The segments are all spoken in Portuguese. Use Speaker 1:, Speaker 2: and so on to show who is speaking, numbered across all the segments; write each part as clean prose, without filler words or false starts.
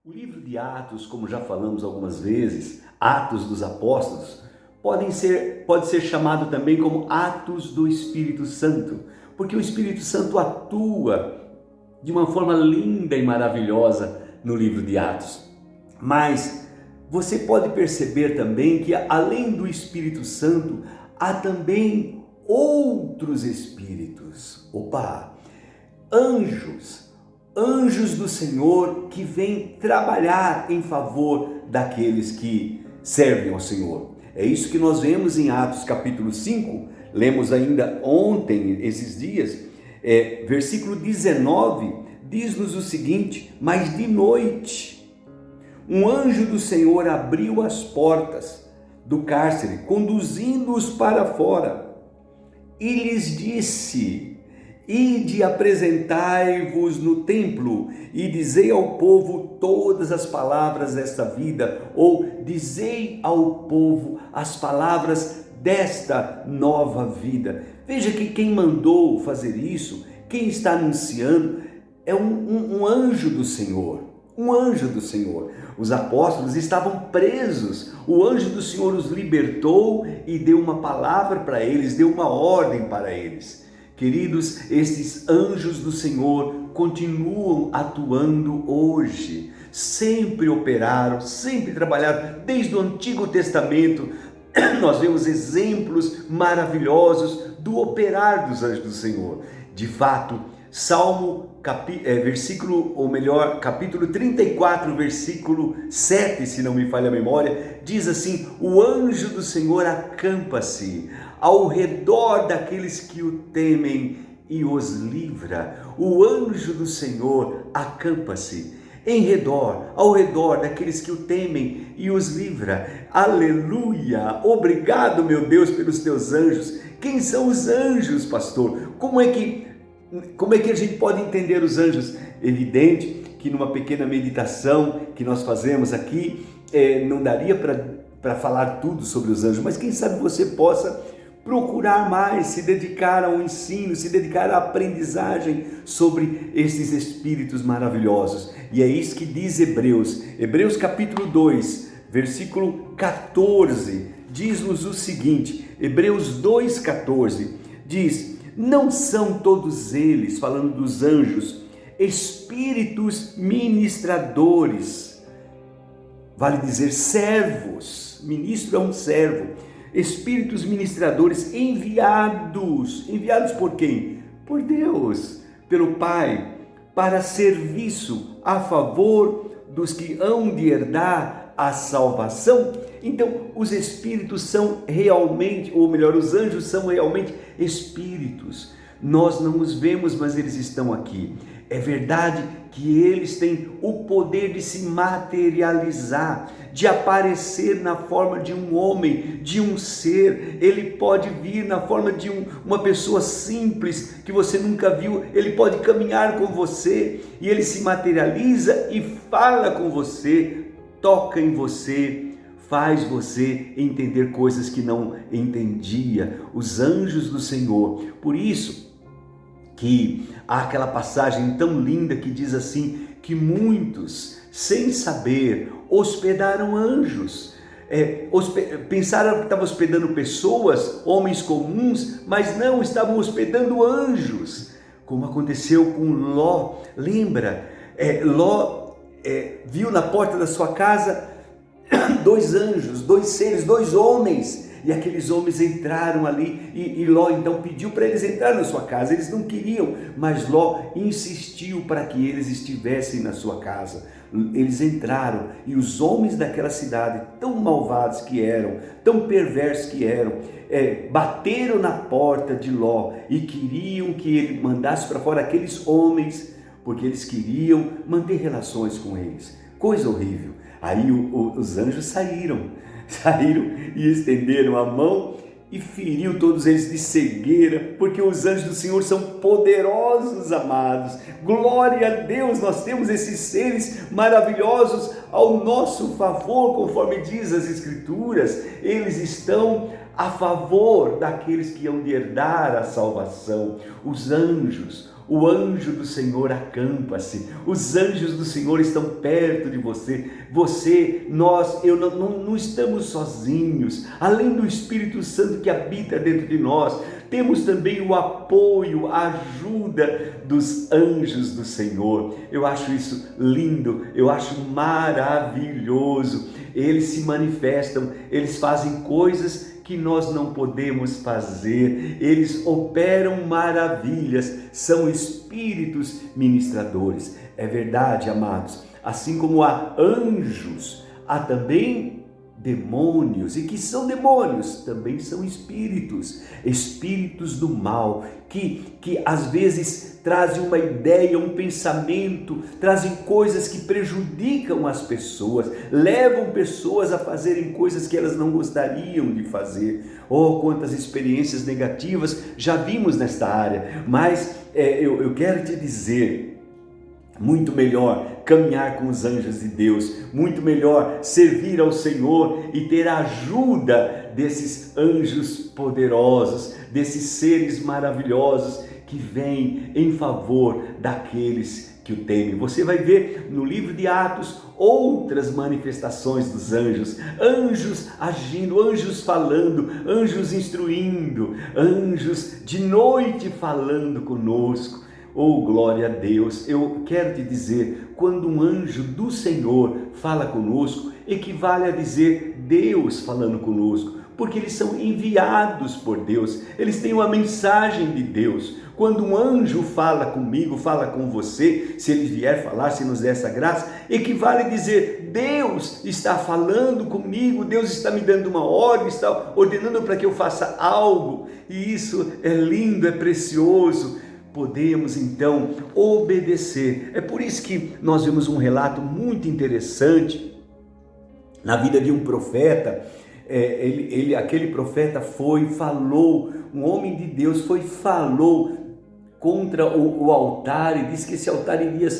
Speaker 1: O livro de Atos, como já falamos algumas vezes, Atos dos Apóstolos, pode ser chamado também como Atos do Espírito Santo, porque o Espírito Santo atua de uma forma linda e maravilhosa no livro de Atos. Mas você pode perceber também que além do Espírito Santo, há também outros espíritos. Anjos do Senhor que vêm trabalhar em favor daqueles que servem ao Senhor. É isso que nós vemos em Atos capítulo 5, lemos ainda ontem, esses dias, versículo 19, diz-nos o seguinte: mas de noite, um anjo do Senhor abriu as portas do cárcere, conduzindo-os para fora, e lhes disse: ide, apresentai-vos no templo e dizei ao povo todas as palavras desta vida, ou dizei ao povo as palavras desta nova vida. Veja que quem mandou fazer isso, quem está anunciando, é um anjo do Senhor. Um anjo do Senhor. Os apóstolos estavam presos, o anjo do Senhor os libertou e deu uma palavra para eles, deu uma ordem para eles. Queridos, esses anjos do Senhor continuam atuando hoje, sempre operaram, sempre trabalharam, desde o Antigo Testamento. Nós vemos exemplos maravilhosos do operar dos anjos do Senhor. De fato, capítulo 34, versículo 7, se não me falha a memória, diz assim: o anjo do Senhor acampa-se ao redor daqueles que o temem e os livra. O anjo do Senhor acampa-se ao redor daqueles que o temem e os livra. Aleluia! Obrigado, meu Deus, pelos teus anjos. Quem são os anjos, pastor? Como é que a gente pode entender os anjos? Evidente que numa pequena meditação que nós fazemos aqui, não daria para falar tudo sobre os anjos, mas quem sabe você possa procurar mais, se dedicar ao ensino, se dedicar à aprendizagem sobre esses espíritos maravilhosos. E é isso que diz Hebreus capítulo 2, versículo 14, diz-nos o seguinte, Hebreus 2,14, diz: não são todos eles, falando dos anjos, espíritos ministradores, vale dizer servos, ministro é um servo, espíritos ministradores enviados por quem? Por Deus, pelo Pai, para serviço a favor dos que hão de herdar a salvação. Então, os espíritos são realmente, ou melhor, os anjos são realmente espíritos. Nós não os vemos, mas eles estão aqui. É verdade que eles têm o poder de se materializar, de aparecer na forma de um homem, de um ser. Ele pode vir na forma de uma pessoa simples que você nunca viu. Ele pode caminhar com você e ele se materializa e fala com você, toca em você, faz você entender coisas que não entendia. Os anjos do Senhor. Por isso que há aquela passagem tão linda que diz assim, que muitos, sem saber, hospedaram anjos. Pensaram que estavam hospedando pessoas, homens comuns, mas não, estavam hospedando anjos, como aconteceu com Ló. Lembra? Ló viu na porta da sua casa dois anjos, dois seres, dois homens, e aqueles homens entraram ali, e Ló então pediu para eles entrar na sua casa. Eles não queriam, mas Ló insistiu para que eles estivessem na sua casa. Eles entraram, e os homens daquela cidade, tão malvados que eram, tão perversos que eram, bateram na porta de Ló e queriam que ele mandasse para fora aqueles homens, porque eles queriam manter relações com eles. Coisa horrível. Aí os anjos saíram e estenderam a mão e feriu todos eles de cegueira, porque os anjos do Senhor são poderosos, amados. Glória a Deus, nós temos esses seres maravilhosos ao nosso favor, conforme diz as Escrituras. Eles estão a favor daqueles que hão de herdar a salvação. Os anjos, o anjo do Senhor acampa-se, os anjos do Senhor estão perto de você, não estamos sozinhos, além do Espírito Santo que habita dentro de nós, temos também o apoio, a ajuda dos anjos do Senhor. Eu acho isso lindo, eu acho maravilhoso. Eles se manifestam, eles fazem coisas que nós não podemos fazer, eles operam maravilhas, são espíritos ministradores. É verdade, amados, assim como há anjos, há também demônios, e que são demônios, também são espíritos do mal, que às vezes trazem uma ideia, um pensamento, trazem coisas que prejudicam as pessoas, levam pessoas a fazerem coisas que elas não gostariam de fazer. Oh, quantas experiências negativas já vimos nesta área, mas eu quero te dizer, muito melhor caminhar com os anjos de Deus, muito melhor servir ao Senhor e ter a ajuda desses anjos poderosos, desses seres maravilhosos que vêm em favor daqueles que o temem. Você vai ver no livro de Atos outras manifestações dos anjos, anjos agindo, anjos falando, anjos instruindo, anjos de noite falando conosco. Oh, glória a Deus! Eu quero te dizer, quando um anjo do Senhor fala conosco, equivale a dizer Deus falando conosco, porque eles são enviados por Deus, eles têm uma mensagem de Deus. Quando um anjo fala comigo, fala com você, se ele vier falar, se nos der essa graça, equivale a dizer Deus está falando comigo, Deus está me dando uma ordem, está ordenando para que eu faça algo, e isso é lindo, é precioso. Podemos então obedecer. É por isso que nós vemos um relato muito interessante na vida de um profeta. Aquele profeta falou, um homem de Deus falou contra o altar e disse que esse altar iria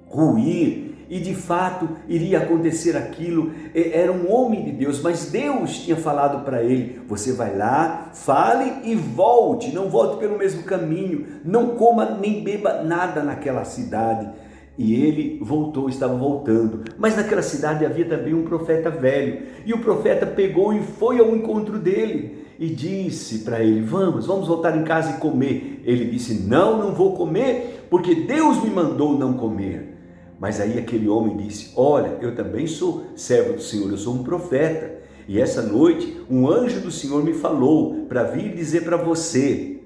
Speaker 1: ruir. E de fato iria acontecer aquilo. Era um homem de Deus, mas Deus tinha falado para ele: você vai lá, fale e volte, não volte pelo mesmo caminho, não coma nem beba nada naquela cidade. E ele voltou, estava voltando, mas naquela cidade havia também um profeta velho, e o profeta pegou e foi ao encontro dele e disse para ele: vamos voltar em casa e comer. Ele disse: não vou comer, porque Deus me mandou não comer. Mas aí aquele homem disse: olha, eu também sou servo do Senhor, eu sou um profeta, e essa noite um anjo do Senhor me falou para vir dizer para você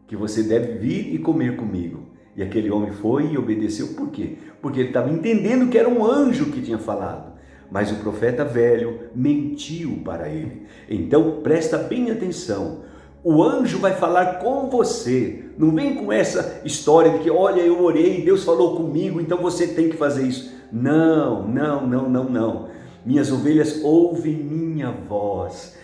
Speaker 1: que você deve vir e comer comigo. E aquele homem foi e obedeceu. Por quê? Porque ele estava entendendo que era um anjo que tinha falado, mas o profeta velho mentiu para ele. Então presta bem atenção, o anjo vai falar com você. Não vem com essa história de que, olha, eu orei, Deus falou comigo, então você tem que fazer isso. Não. Minhas ovelhas ouvem minha voz.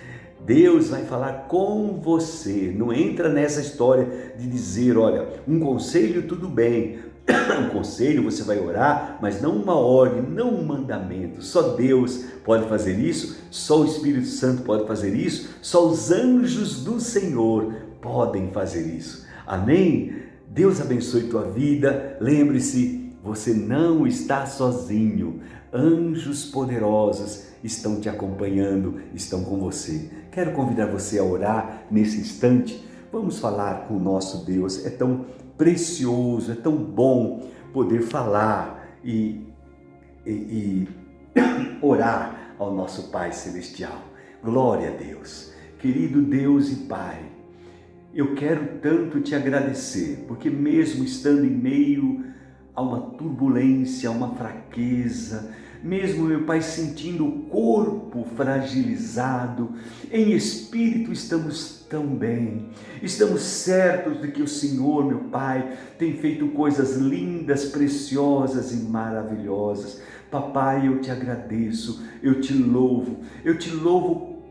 Speaker 1: Deus vai falar com você. Não entra nessa história de dizer, olha, um conselho tudo bem. Um conselho você vai orar, mas não uma ordem, não um mandamento. Só Deus pode fazer isso, só o Espírito Santo pode fazer isso, só os anjos do Senhor podem fazer isso. Amém? Deus abençoe tua vida. Lembre-se, você não está sozinho. Anjos poderosos estão te acompanhando, estão com você. Quero convidar você a orar nesse instante. Vamos falar com o nosso Deus. É tão precioso, é tão bom poder falar e orar ao nosso Pai Celestial. Glória a Deus. Querido Deus e Pai, eu quero tanto te agradecer, porque mesmo estando em meio a uma turbulência, a uma fraqueza, mesmo, meu Pai, sentindo o corpo fragilizado, em espírito estamos tão bem, estamos certos de que o Senhor, meu Pai, tem feito coisas lindas, preciosas e maravilhosas. Papai, eu te agradeço, eu te louvo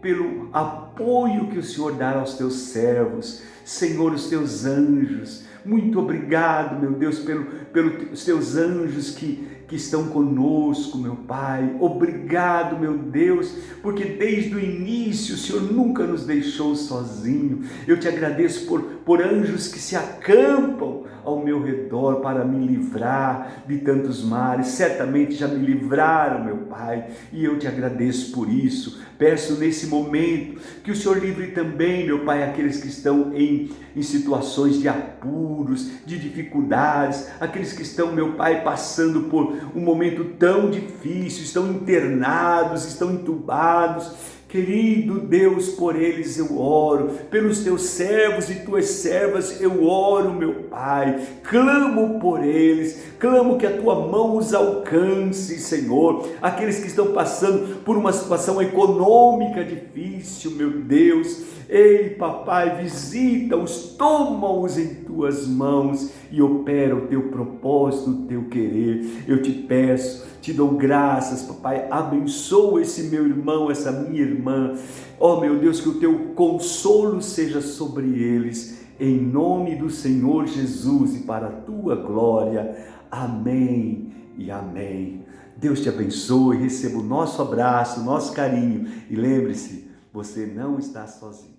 Speaker 1: pelo apoio que o Senhor dá aos teus servos, Senhor, os teus anjos. Muito obrigado, meu Deus, pelos teus anjos que que estão conosco, meu Pai. Obrigado, meu Deus, porque desde o início o Senhor nunca nos deixou sozinho. Eu te agradeço por anjos que se acampam ao meu redor para me livrar de tantos males. Certamente já me livraram, meu Pai, e eu te agradeço por isso. Peço nesse momento que o Senhor livre também, meu Pai, aqueles que estão em situações de apuros, de dificuldades, aqueles que estão, meu Pai, passando por um momento tão difícil, estão internados, estão entubados. Querido Deus, por eles eu oro, pelos teus servos e tuas servas eu oro, meu Pai, clamo por eles, clamo que a tua mão os alcance, Senhor, aqueles que estão passando por uma situação econômica difícil, meu Deus. Ei, papai, visita-os, toma-os em tuas mãos e opera o teu propósito, o teu querer. Eu te peço, te dou graças, papai, abençoa esse meu irmão, essa minha irmã. Ó, meu Deus, que o teu consolo seja sobre eles, em nome do Senhor Jesus e para a tua glória. Amém e amém. Deus te abençoe, receba o nosso abraço, o nosso carinho e lembre-se, você não está sozinho.